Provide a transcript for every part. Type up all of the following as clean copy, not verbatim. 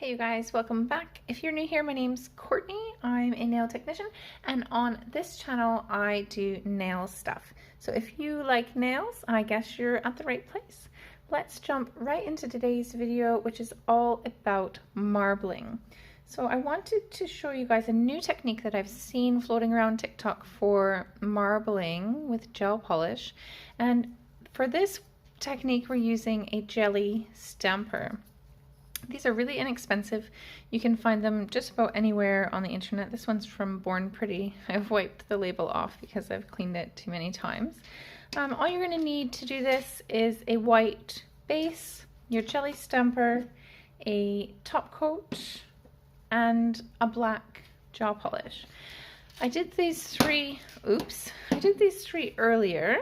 Hey you guys, welcome back. If you're new here, my name's Courtney. I'm a nail technician, and on this channel I do nail stuff. So if you like nails, I guess you're at the right place. Let's jump right into today's video, which is all about marbling. So I wanted to show you guys a new technique that I've seen floating around TikTok for marbling with gel polish. And for this technique, we're using a jelly stamper. These are really inexpensive. You can find them just about anywhere on the internet. This one's from Born Pretty. I've wiped the label off because I've cleaned it too many times. All you're going to need to do this is a white base, your jelly stamper, a top coat, and a black gel polish. I did these three earlier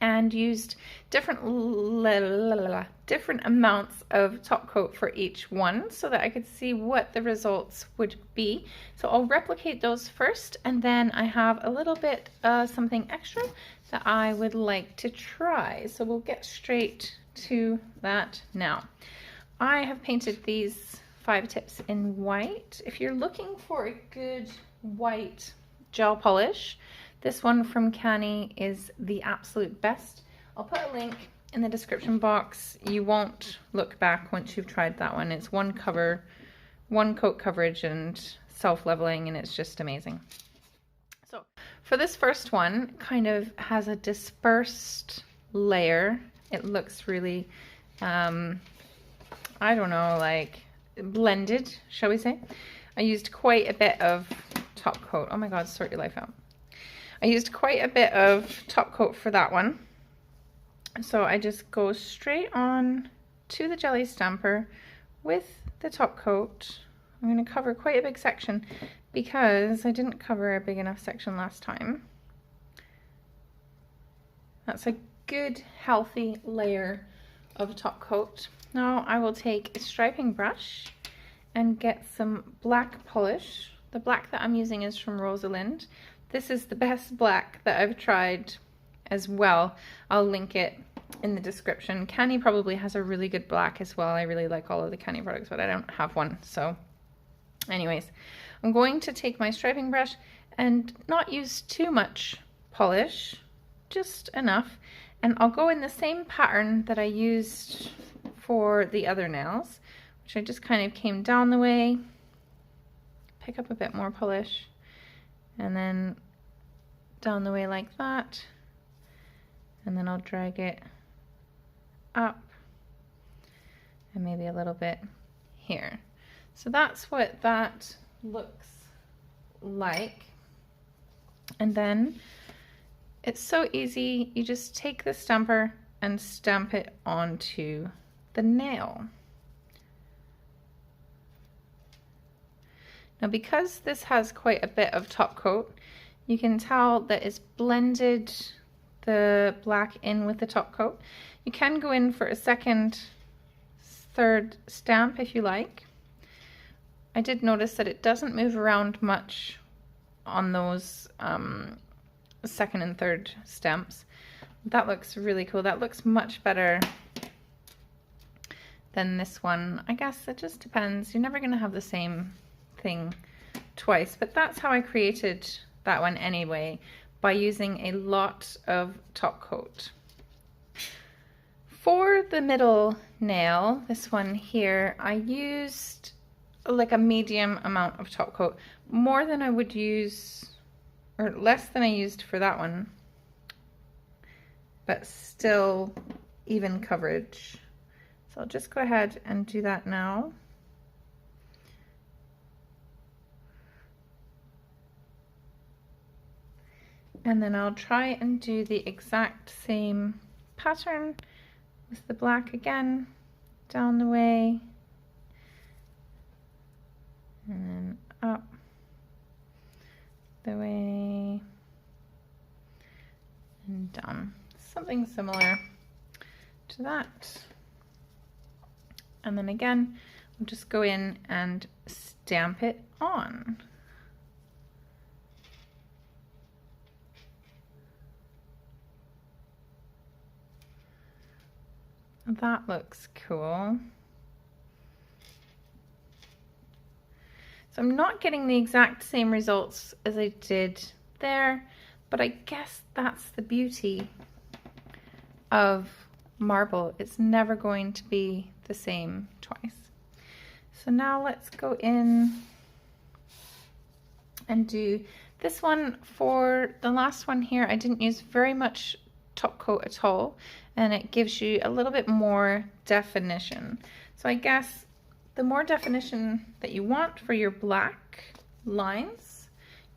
and used different amounts of top coat for each one so that I could see what the results would be. So I'll replicate those first, and then I have a little bit something extra that I would like to try. So we'll get straight to that now. I have painted these 5 tips in white. If you're looking for a good white gel polish, this one from Canny is the absolute best. I'll put a link in the description box. You won't look back once you've tried that one. It's one coat coverage and self-leveling, and it's just amazing. So for this first one, kind of has a dispersed layer. It looks really, I don't know, like blended, shall we say. I used quite a bit of top coat. Oh my God, sort your life out. I used quite a bit of top coat for that one. So I just go straight on to the jelly stamper with the top coat. I'm going to cover quite a big section because I didn't cover a big enough section last time. That's a good healthy layer of top coat. Now I will take a striping brush and get some black polish. The black that I'm using is from Rosalind. This is the best black that I've tried as well. I'll link it in the description. Canny probably has a really good black as well. I really like all of the Canny products, but I don't have one. So anyways, I'm going to take my striping brush and not use too much polish, just enough. And I'll go in the same pattern that I used for the other nails, which I just kind of came down the way, pick up a bit more polish, and then down the way like that, and then I'll drag it up and maybe a little bit here. So that's what that looks like. And then it's so easy, you just take the stamper and stamp it onto the nail. Now, because this has quite a bit of top coat, you can tell that it's blended the black in with the top coat. You can go in for a second, third stamp if you like. I did notice that it doesn't move around much on those second and third stamps. That looks really cool. That looks much better than this one. I guess it just depends. You're never going to have the same thing twice, but that's how I created that one anyway, by using a lot of top coat. For the middle nail, this one here, I used like a medium amount of top coat, more than I would use, or less than I used for that one, but still even coverage. So I'll just go ahead and do that now. And then I'll try and do the exact same pattern with the black again, down the way, and then up the way, and down. Something similar to that. And then again, I'll just go in and stamp it on. That looks cool. So I'm not getting the exact same results as I did there, but I guess that's the beauty of marble. It's never going to be the same twice. So now let's go in and do this one. For the last one here, I didn't use very much top coat at all, and it gives you a little bit more definition. So I guess the more definition that you want for your black lines,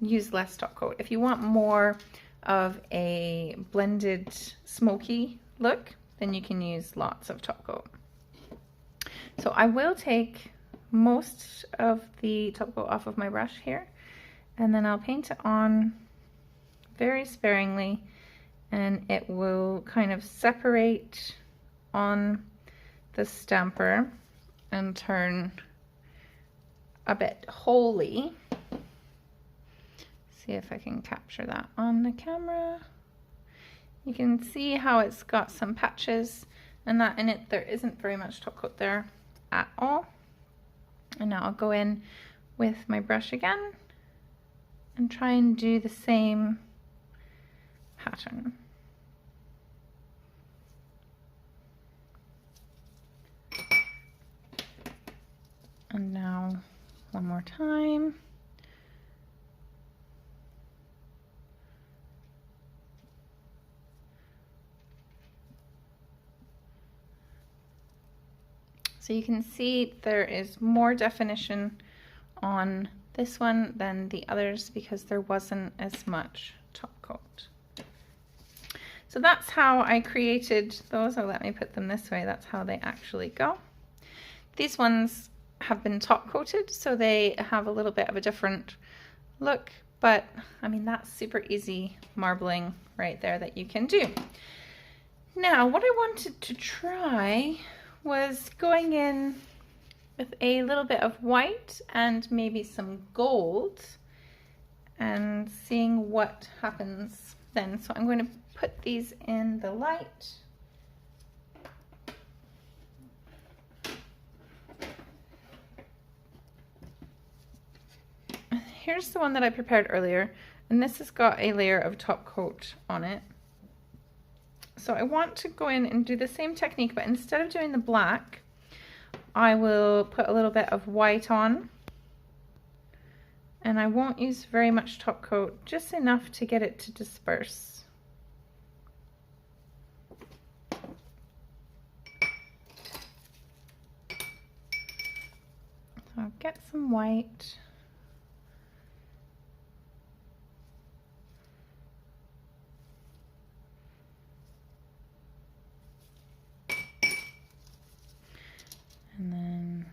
use less top coat. If you want more of a blended smoky look, then you can use lots of top coat. So I will take most of the top coat off of my brush here, and then I'll paint it on very sparingly, and it will kind of separate on the stamper and turn a bit holy. See if I can capture that on the camera. You can see how it's got some patches and that in it. There isn't very much top coat there at all. And now I'll go in with my brush again and try and do the same pattern. And now one more time. So you can see there is more definition on this one than the others because there wasn't as much top coat. So that's how I created those. Oh, let me put them this way. That's how they actually go. These ones have been top coated, so they have a little bit of a different look, but I mean, that's super easy marbling right there that you can do. Now, what I wanted to try was going in with a little bit of white and maybe some gold and seeing what happens then. So I'm going to put these in the light. Here's the one that I prepared earlier, and this has got a layer of top coat on it. So I want to go in and do the same technique, but instead of doing the black, I will put a little bit of white on, and I won't use very much top coat, just enough to get it to disperse. So I'll get some white. And then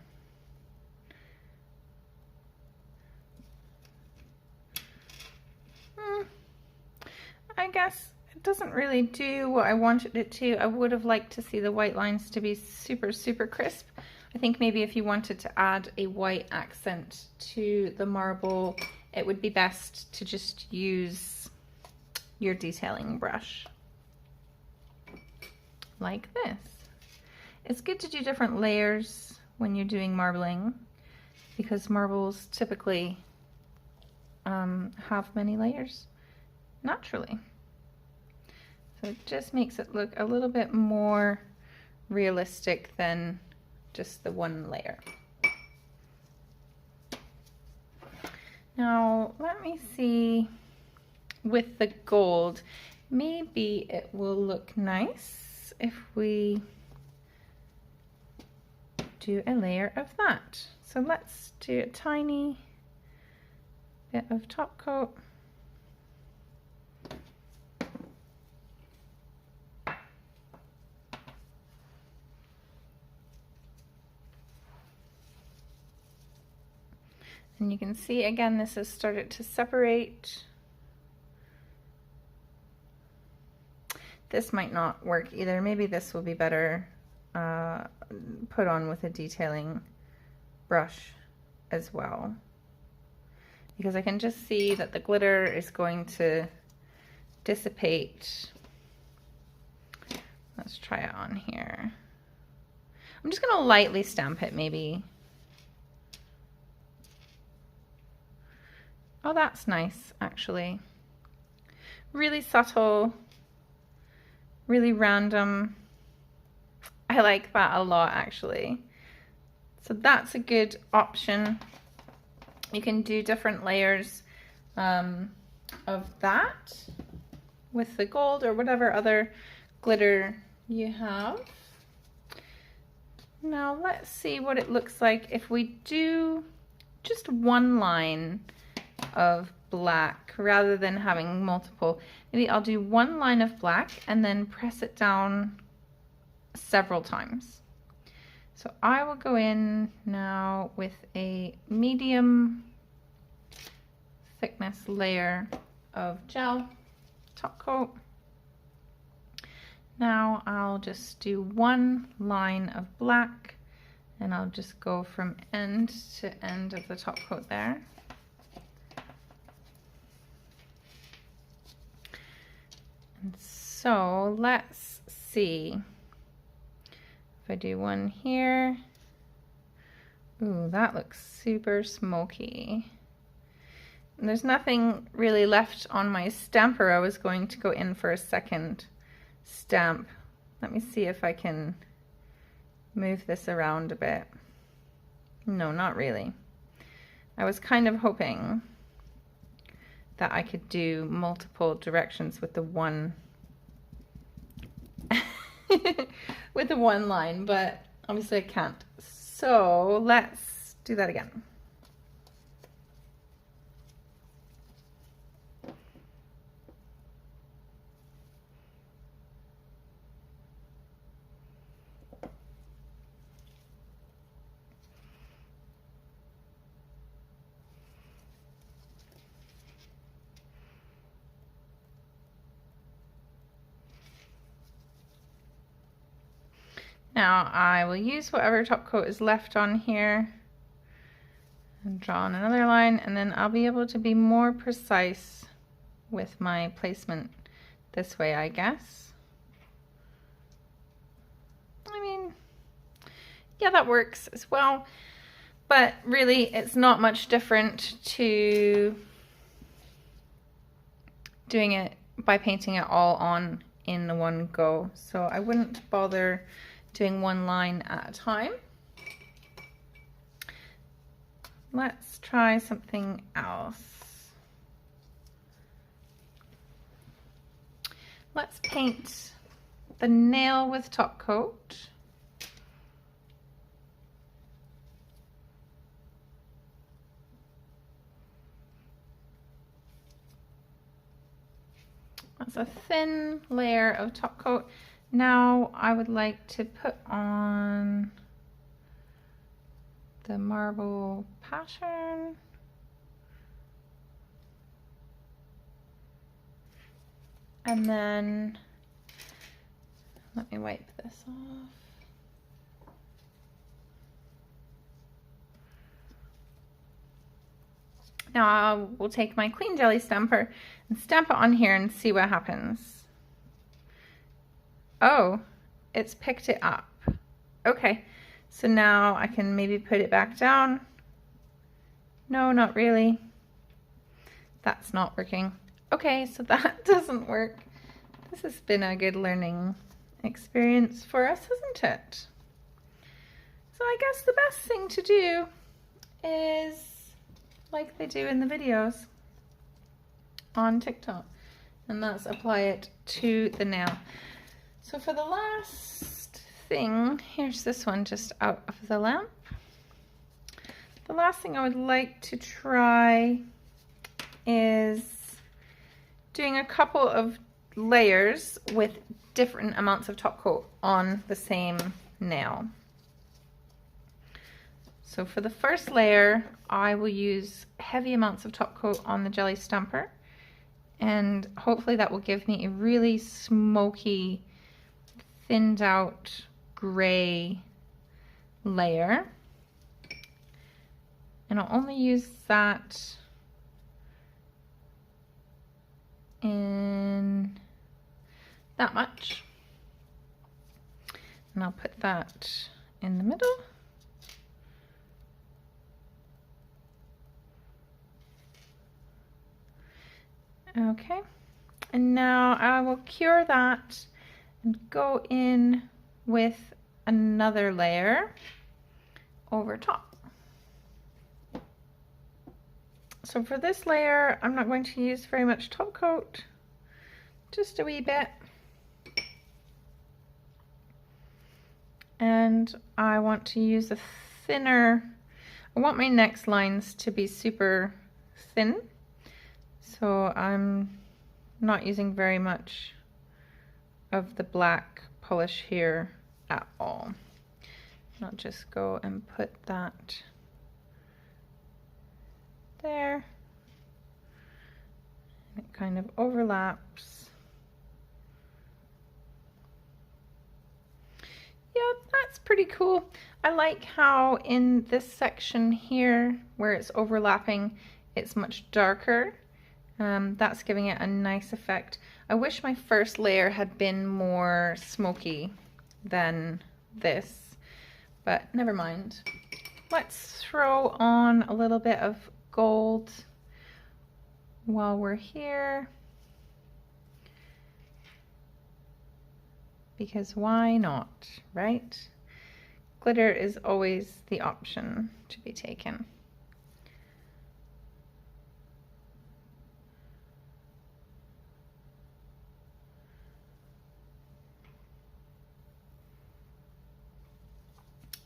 I guess it doesn't really do what I wanted it to. I would have liked to see the white lines to be super, super crisp. I think maybe if you wanted to add a white accent to the marble, it would be best to just use your detailing brush like this. It's good to do different layers when you're doing marbling because marbles typically have many layers naturally. So it just makes it look a little bit more realistic than just the one layer. Now let me see with the gold, maybe it will look nice if we do a layer of that. So let's do a tiny bit of top coat. And you can see again, this has started to separate. This might not work either. Maybe this will be better put on with a detailing brush as well, because I can just see that the glitter is going to dissipate. Let's try it on here. I'm just going to lightly stamp it maybe. Oh, that's nice, actually. Really subtle, really random. I like that a lot, actually. So that's a good option. You can do different layers of that with the gold or whatever other glitter you have. Now let's see what it looks like if we do just one line of black rather than having multiple. Maybe I'll do one line of black and then press it down several times. So I will go in now with a medium thickness layer of gel top coat. Now I'll just do one line of black and I'll just go from end to end of the top coat there. And so let's see. If I do one here, ooh, that looks super smoky. And there's nothing really left on my stamper. I was going to go in for a second stamp. Let me see if I can move this around a bit. No, not really. I was kind of hoping that I could do multiple directions with the one with the one line, but obviously I can't. So let's do that again. Now I will use whatever top coat is left on here and draw on another line, and then I'll be able to be more precise with my placement this way, I guess. I mean, yeah, that works as well, but really it's not much different to doing it by painting it all on in the one go. So I wouldn't bother doing one line at a time. Let's try something else. Let's paint the nail with top coat. That's a thin layer of top coat. Now I would like to put on the marble pattern. And then let me wipe this off. Now I will take my clean jelly stamper and stamp it on here and see what happens. Oh, it's picked it up. Okay, so now I can maybe put it back down. No, not really. That's not working. Okay, so that doesn't work. This has been a good learning experience for us, hasn't it? So I guess the best thing to do is like they do in the videos on TikTok, and that's apply it to the nail. So for the last thing, here's this one just out of the lamp. The last thing I would like to try is doing a couple of layers with different amounts of top coat on the same nail. So for the first layer, I will use heavy amounts of top coat on the jelly stamper, and hopefully that will give me a really smoky, thinned out gray layer. And I'll only use that in that much. And I'll put that in the middle. Okay, and now I will cure that and go in with another layer over top. So for this layer, I'm not going to use very much top coat, just a wee bit. And I want to use a thinner, I want my next lines to be super thin. So I'm not using very much of the black polish here at all. I'll just go and put that there. It kind of overlaps. Yeah, that's pretty cool. I like how in this section here where it's overlapping, it's much darker. That's giving it a nice effect. I wish my first layer had been more smoky than this, but never mind. Let's throw on a little bit of gold while we're here, because why not, right? Glitter is always the option to be taken.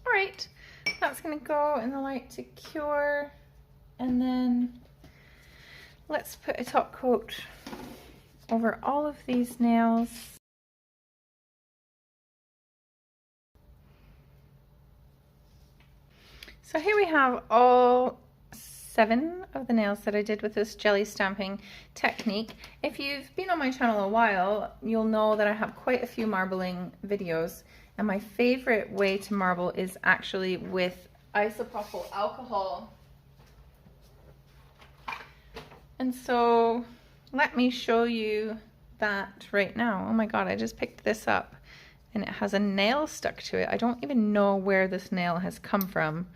All right, that's gonna go in the light to cure, and then let's put a top coat over all of these nails. So here we have all 7 of the nails that I did with this jelly stamping technique. If you've been on my channel a while, you'll know that I have quite a few marbling videos, and my favorite way to marble is actually with isopropyl alcohol. And so let me show you that right now. Oh my god, I just picked this up and it has a nail stuck to it. I don't even know where this nail has come from,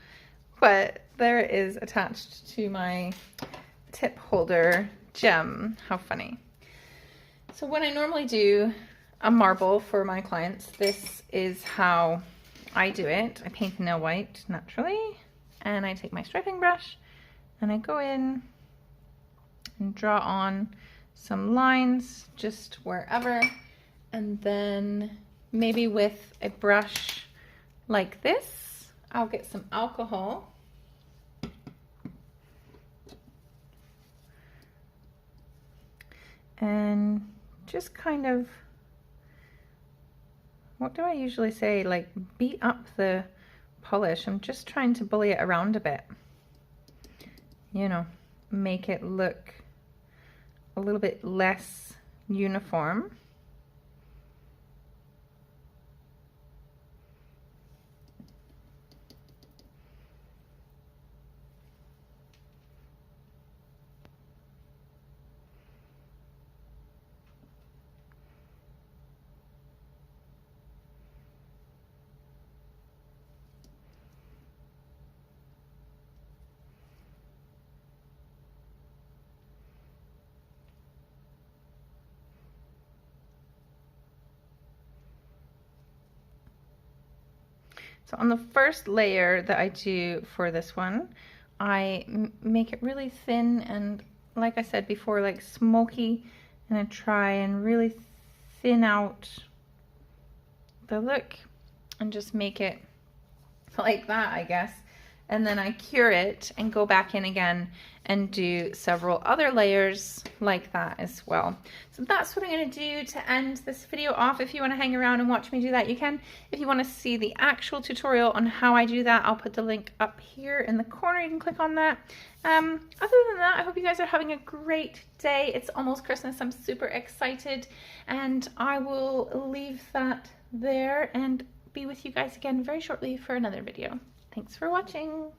but there it is attached to my tip holder gem. How funny. So when I normally do a marble for my clients, this is how I do it. I paint the nail white naturally, and I take my striping brush and I go in and draw on some lines just wherever, and then maybe with a brush like this, I'll get some alcohol and just kind of, what do I usually say, like beat up the polish. I'm just trying to bully it around a bit, you know, make it look a little bit less uniform. So on the first layer that I do for this one, I make it really thin and, like I said before, like smoky, and I try and really thin out the look and just make it like that, I guess. And then I cure it and go back in again and do several other layers like that as well. So that's what I'm going to do to end this video off. If you want to hang around and watch me do that, you can. If you want to see the actual tutorial on how I do that, I'll put the link up here in the corner. You can click on that. Other than that, I hope you guys are having a great day. It's almost Christmas. I'm super excited, and I will leave that there and be with you guys again very shortly for another video. Thanks for watching.